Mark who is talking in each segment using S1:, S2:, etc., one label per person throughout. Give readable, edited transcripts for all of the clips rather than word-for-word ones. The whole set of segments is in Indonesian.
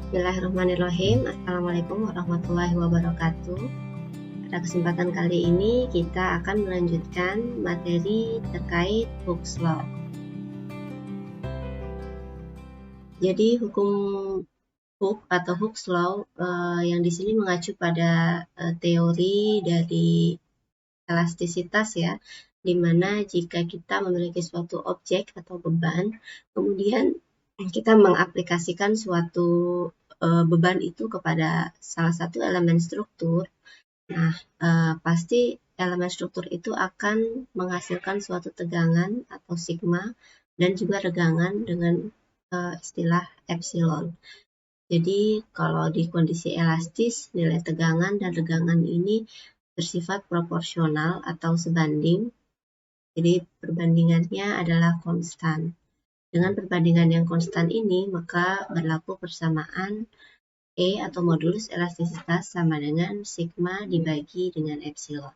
S1: Bismillahirrahmanirrahim. Assalamualaikum warahmatullahi wabarakatuh. Pada kesempatan kali ini kita akan melanjutkan materi terkait Hooke's Law. Jadi hukum Hooke atau Hooke's Law yang di sini mengacu pada teori dari elastisitas ya, di mana jika kita memiliki suatu objek atau beban, kemudian kita mengaplikasikan suatu beban itu kepada salah satu elemen struktur, nah pasti elemen struktur itu akan menghasilkan suatu tegangan atau sigma dan juga regangan dengan istilah epsilon. Jadi kalau di kondisi elastis, nilai tegangan dan regangan ini bersifat proporsional atau sebanding. Jadi perbandingannya adalah konstan. Dengan perbandingan yang konstan ini, maka berlaku persamaan E atau modulus elastisitas sama dengan sigma dibagi dengan epsilon.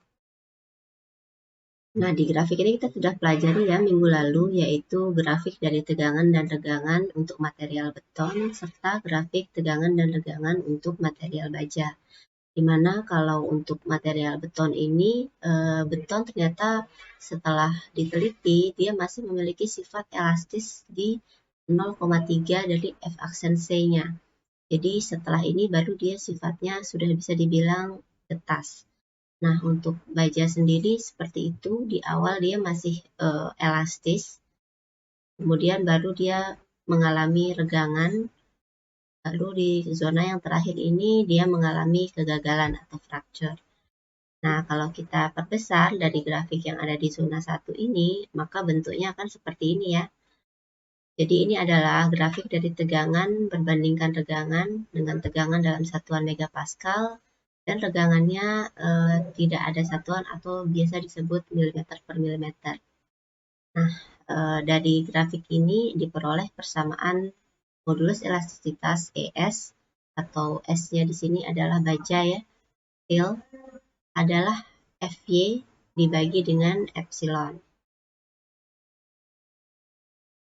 S1: Nah, di grafik ini kita sudah pelajari ya minggu lalu, yaitu grafik dari tegangan dan regangan untuk material beton, serta grafik tegangan dan regangan untuk material baja. Dimana kalau untuk material beton ini, beton ternyata setelah diteliti, dia masih memiliki sifat elastis di 0,3 dari F aksen C-nya. Jadi setelah ini baru dia sifatnya sudah bisa dibilang getas. Nah, untuk baja sendiri seperti itu, di awal dia masih elastis, kemudian baru dia mengalami regangan, lalu di zona yang terakhir ini dia mengalami kegagalan atau fracture. Nah, kalau kita perbesar dari grafik yang ada di zona 1 ini, maka bentuknya akan seperti ini ya. Jadi ini adalah grafik dari tegangan berbandingkan regangan dengan tegangan dalam satuan megapascal, dan regangannya tidak ada satuan atau biasa disebut milimeter per milimeter. Nah, dari grafik ini diperoleh persamaan modulus elastisitas ES atau S-nya di sini adalah baja ya, steel, adalah Fy dibagi dengan epsilon.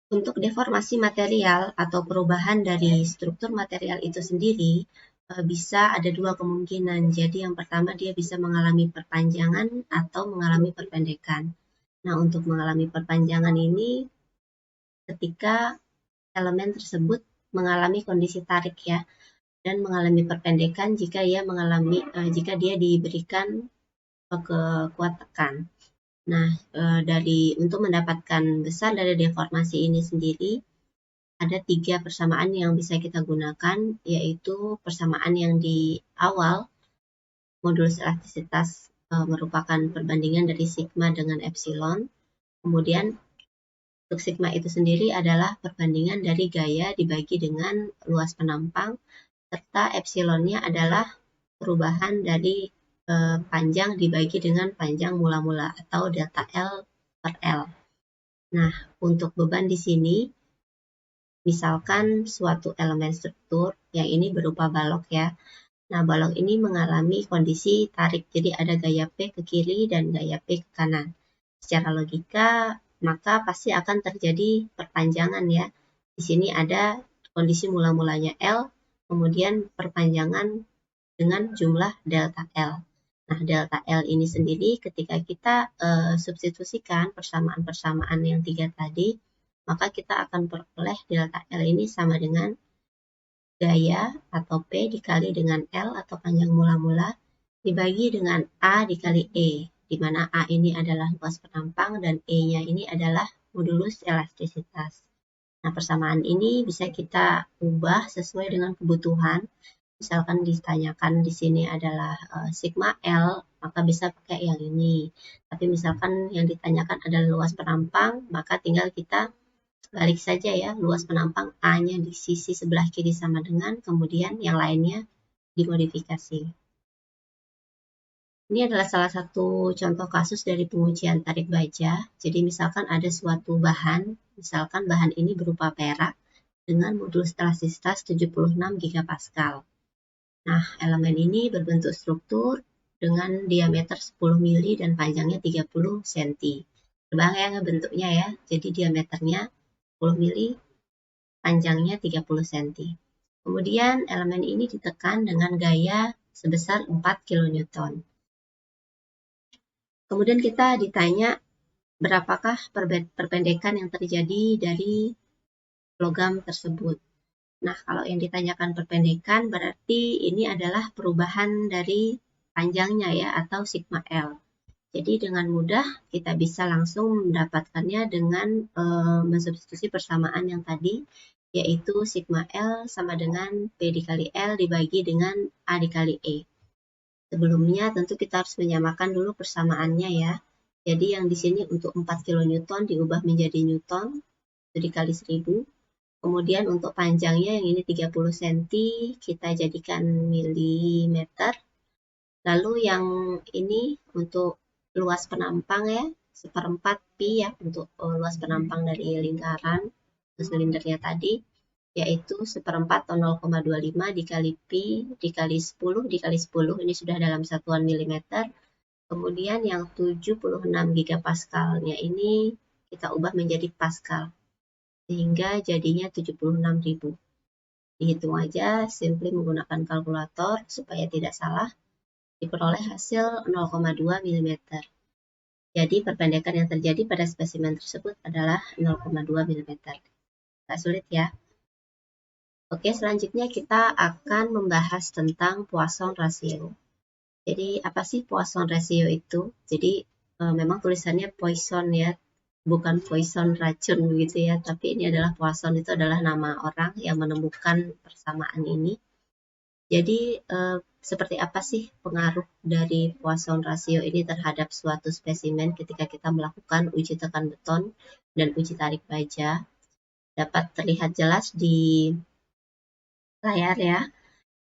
S1: Untuk deformasi material atau perubahan dari struktur material itu sendiri, bisa ada dua kemungkinan. Jadi yang pertama dia bisa mengalami perpanjangan atau mengalami perpendekan. Nah, untuk mengalami perpanjangan ini ketika elemen tersebut mengalami kondisi tarik ya, dan mengalami perpendekan jika jika dia diberikan kekuatan tekan. Nah, untuk mendapatkan besar dari deformasi ini sendiri, ada 3 persamaan yang bisa kita gunakan, yaitu persamaan yang di awal, modulus elastisitas merupakan perbandingan dari sigma dengan epsilon, kemudian untuk sigma itu sendiri adalah perbandingan dari gaya dibagi dengan luas penampang, serta epsilonnya adalah perubahan dari panjang dibagi dengan panjang mula-mula atau delta L per L. Nah, untuk beban di sini, misalkan suatu elemen struktur yang ini berupa balok ya. Nah, balok ini mengalami kondisi tarik, jadi ada gaya P ke kiri dan gaya P ke kanan. Secara logika, maka pasti akan terjadi perpanjangan ya. Di sini ada kondisi mula-mulanya L, kemudian perpanjangan dengan jumlah delta L. Nah, delta L ini sendiri ketika kita substitusikan persamaan-persamaan yang 3 tadi, maka kita akan peroleh delta L ini sama dengan gaya atau P dikali dengan L atau panjang mula-mula dibagi dengan A dikali E, di mana A ini adalah luas penampang dan E-nya ini adalah modulus elastisitas. Nah, persamaan ini bisa kita ubah sesuai dengan kebutuhan. Misalkan ditanyakan di sini adalah sigma L, maka bisa pakai yang ini. Tapi misalkan yang ditanyakan adalah luas penampang, maka tinggal kita balik saja ya, luas penampang A-nya di sisi sebelah kiri sama dengan, kemudian yang lainnya dimodifikasi. Ini adalah salah satu contoh kasus dari pengujian tarik baja. Jadi misalkan ada suatu bahan, misalkan bahan ini berupa perak dengan modulus elastisitas 76 gigapascal. Nah, elemen ini berbentuk struktur dengan diameter 10 mili dan panjangnya 30 cm. Terbayang ya bentuknya ya, jadi diameternya 10 mili, panjangnya 30 cm. Kemudian elemen ini ditekan dengan gaya sebesar 4 kN. Kemudian kita ditanya berapakah perpendekan yang terjadi dari logam tersebut. Nah, kalau yang ditanyakan perpendekan berarti ini adalah perubahan dari panjangnya ya, atau sigma L. Jadi dengan mudah kita bisa langsung mendapatkannya dengan mensubstitusi persamaan yang tadi, yaitu sigma L sama dengan P dikali L dibagi dengan A dikali E. Sebelumnya tentu kita harus menyamakan dulu persamaannya ya. Jadi yang di sini untuk 4 kN diubah menjadi Newton, itu dikali 1000. Kemudian untuk panjangnya yang ini 30 cm kita jadikan milimeter. Lalu yang ini untuk luas penampang ya, 1/4 pi ya untuk luas penampang dari lingkaran silindernya tadi, yaitu 1/4 atau 0,25 dikali pi dikali 10 dikali 10, ini sudah dalam satuan milimeter. Kemudian yang 76 gigapaskalnya ini kita ubah menjadi pascal, sehingga jadinya 76.000. Dihitung aja, simply menggunakan kalkulator supaya tidak salah, diperoleh hasil 0,2 mm. Jadi perpendekan yang terjadi pada spesimen tersebut adalah 0,2 mm. Nggak sulit ya. Oke, selanjutnya kita akan membahas tentang Poisson ratio. Jadi apa sih Poisson ratio itu? Jadi memang tulisannya Poisson ya, bukan poison racun begitu ya, tapi ini adalah Poisson, itu adalah nama orang yang menemukan persamaan ini. Jadi seperti apa sih pengaruh dari Poisson ratio ini terhadap suatu spesimen ketika kita melakukan uji tekan beton dan uji tarik baja? Dapat terlihat jelas di layar ya.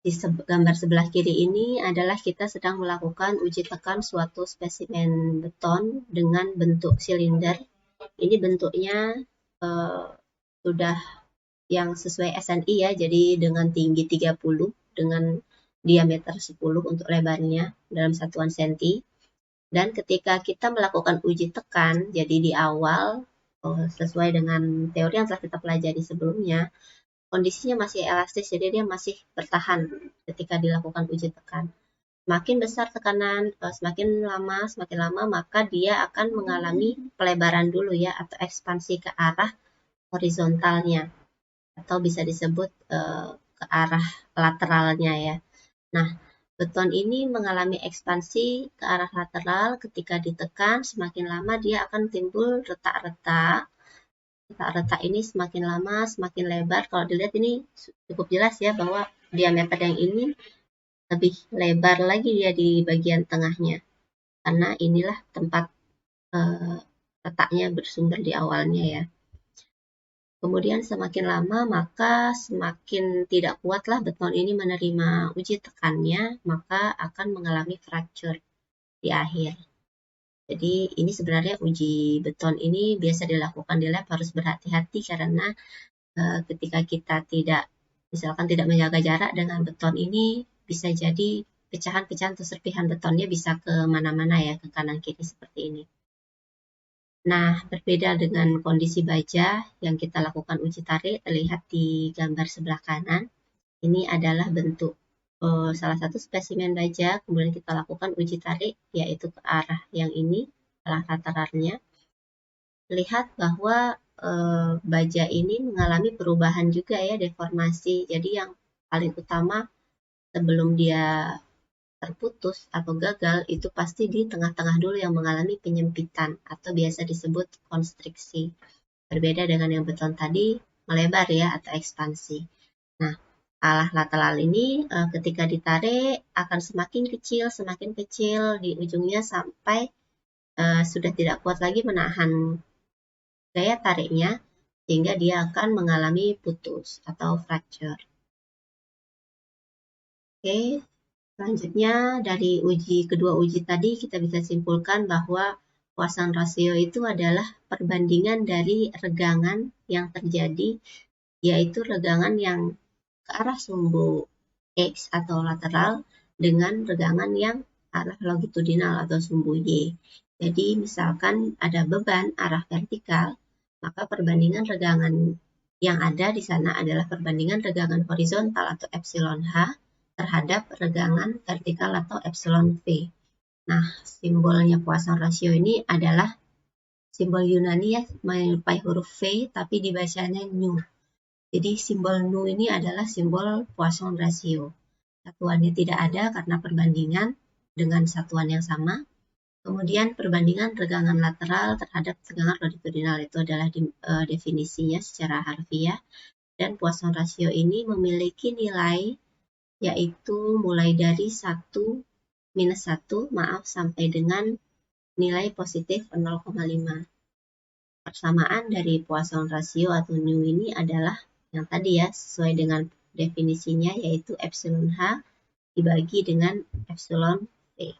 S1: Di gambar sebelah kiri ini adalah kita sedang melakukan uji tekan suatu spesimen beton dengan bentuk silinder. Ini bentuknya sudah yang sesuai SNI ya, jadi dengan tinggi 30 dengan diameter 10 untuk lebarnya dalam satuan senti. Dan ketika kita melakukan uji tekan, jadi di awal sesuai dengan teori yang telah kita pelajari sebelumnya, kondisinya masih elastis, jadi dia masih bertahan ketika dilakukan uji tekan. Semakin besar tekanan, semakin lama, maka dia akan mengalami pelebaran dulu ya, atau ekspansi ke arah horizontalnya, atau bisa disebut ke arah lateralnya ya. Nah, beton ini mengalami ekspansi ke arah lateral ketika ditekan, semakin lama dia akan timbul retak-retak. Retak-retak ini semakin lama semakin lebar. Kalau dilihat ini cukup jelas ya bahwa diameter yang ini lebih lebar lagi dia di bagian tengahnya, karena inilah tempat retaknya bersumber di awalnya ya. Kemudian semakin lama maka semakin tidak kuatlah beton ini menerima uji tekannya, maka akan mengalami fracture di akhir. Jadi ini sebenarnya uji beton ini biasa dilakukan di lab, harus berhati-hati karena ketika kita misalkan tidak menjaga jarak dengan beton ini, bisa jadi pecahan-pecahan atau serpihan betonnya bisa ke mana-mana ya, ke kanan kiri seperti ini. Nah, berbeda dengan kondisi baja yang kita lakukan uji tarik, terlihat di gambar sebelah kanan. Ini adalah bentuk salah satu spesimen baja, kemudian kita lakukan uji tarik, yaitu ke arah yang ini, arah lateralnya. Lihat bahwa baja ini mengalami perubahan juga ya, deformasi. Jadi yang paling utama sebelum dia terputus atau gagal, itu pasti di tengah-tengah dulu yang mengalami penyempitan atau biasa disebut konstriksi. Berbeda dengan yang beton tadi, melebar ya atau ekspansi. Nah, arah lateral ini ketika ditarik akan semakin kecil di ujungnya sampai sudah tidak kuat lagi menahan gaya tariknya, sehingga dia akan mengalami putus atau fracture. Oke, selanjutnya dari kedua uji tadi kita bisa simpulkan bahwa Poisson ratio itu adalah perbandingan dari regangan yang terjadi, yaitu regangan yang ke arah sumbu X atau lateral dengan regangan yang arah longitudinal atau sumbu Y. Jadi misalkan ada beban arah vertikal, maka perbandingan regangan Yang ada di sana adalah perbandingan regangan horizontal atau epsilon H terhadap regangan vertikal atau epsilon V. Nah, simbolnya Poisson ratio ini adalah simbol Yunani ya, menyerupai huruf V tapi dibacanya nu. Jadi simbol nu ini adalah simbol Poisson ratio. Satuannya tidak ada karena perbandingan dengan satuan yang sama. Kemudian perbandingan regangan lateral terhadap tegangan longitudinal itu adalah definisinya secara harfiah. Dan Poisson ratio ini memiliki nilai yaitu mulai dari 1, minus 1, maaf, sampai dengan nilai positif 0,5. Persamaan dari Poisson ratio atau nu ini adalah yang tadi ya, sesuai dengan definisinya yaitu epsilon H dibagi dengan epsilon V.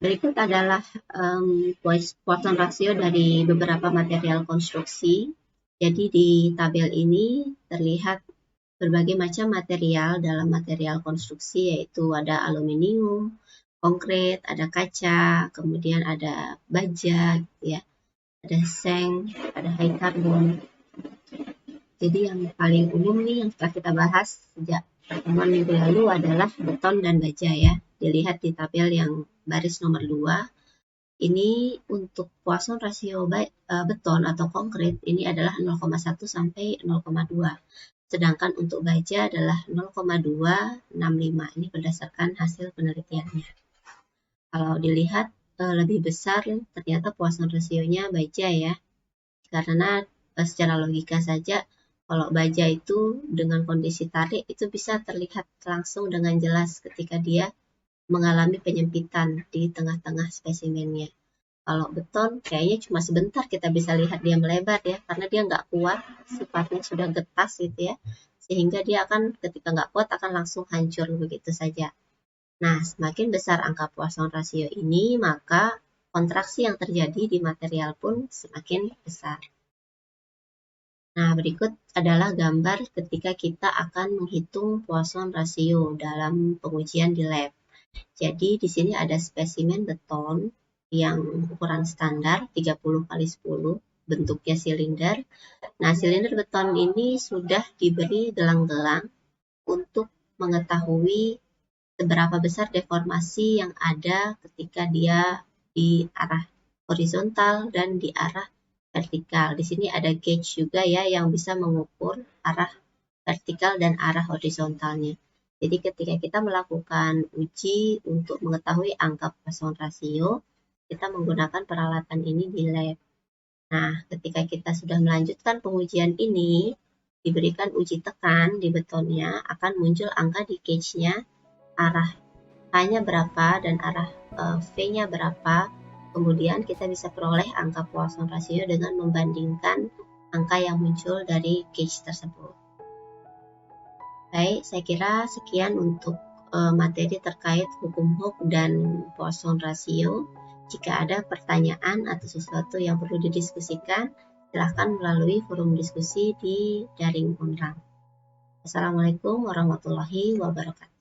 S1: Berikut adalah Poisson ratio dari beberapa material konstruksi. Jadi di tabel ini terlihat berbagai macam material dalam material konstruksi, yaitu ada aluminium, konkrit, ada kaca, kemudian ada baja, gitu ya, ada seng, ada high carbon. Jadi yang paling umum nih yang setelah kita bahas sejak pertemuan minggu lalu adalah beton dan baja ya. Dilihat di tabel yang baris nomor 2. Ini untuk Poisson ratio beton atau konkrit ini adalah 0,1 sampai 0,2. Sedangkan untuk baja adalah 0,265. Ini berdasarkan hasil penelitiannya. Kalau dilihat lebih besar ternyata Poisson rasionya baja ya. Karena secara logika saja kalau baja itu dengan kondisi tarik itu bisa terlihat langsung dengan jelas ketika dia mengalami penyempitan di tengah-tengah spesimennya. Kalau beton kayaknya cuma sebentar kita bisa lihat dia melebar ya, karena dia nggak kuat, sifatnya sudah getas gitu ya, sehingga dia akan ketika nggak kuat akan langsung hancur begitu saja. Nah, semakin besar angka Poisson ratio ini, maka kontraksi yang terjadi di material pun semakin besar. Nah, berikut adalah gambar ketika kita akan menghitung Poisson ratio dalam pengujian di lab. Jadi di sini ada spesimen beton yang ukuran standar 30 kali 10, bentuknya silinder. Nah, silinder beton ini sudah diberi gelang-gelang untuk mengetahui seberapa besar deformasi yang ada ketika dia di arah horizontal dan di arah vertikal. Di sini ada gauge juga ya yang bisa mengukur arah vertikal dan arah horizontalnya. Jadi ketika kita melakukan uji untuk mengetahui angka Poisson ratio, kita menggunakan peralatan ini di lab. Nah, ketika kita sudah melanjutkan pengujian ini, diberikan uji tekan di betonnya, akan muncul angka di gauge-nya, arah H-nya berapa dan arah V-nya berapa. Kemudian kita bisa peroleh angka Poisson ratio dengan membandingkan angka yang muncul dari gauge tersebut. Baik, saya kira sekian untuk materi terkait hukum Hooke dan Poisson ratio. Jika ada pertanyaan atau sesuatu yang perlu didiskusikan, silahkan melalui forum diskusi di daring Unram. Assalamualaikum warahmatullahi wabarakatuh.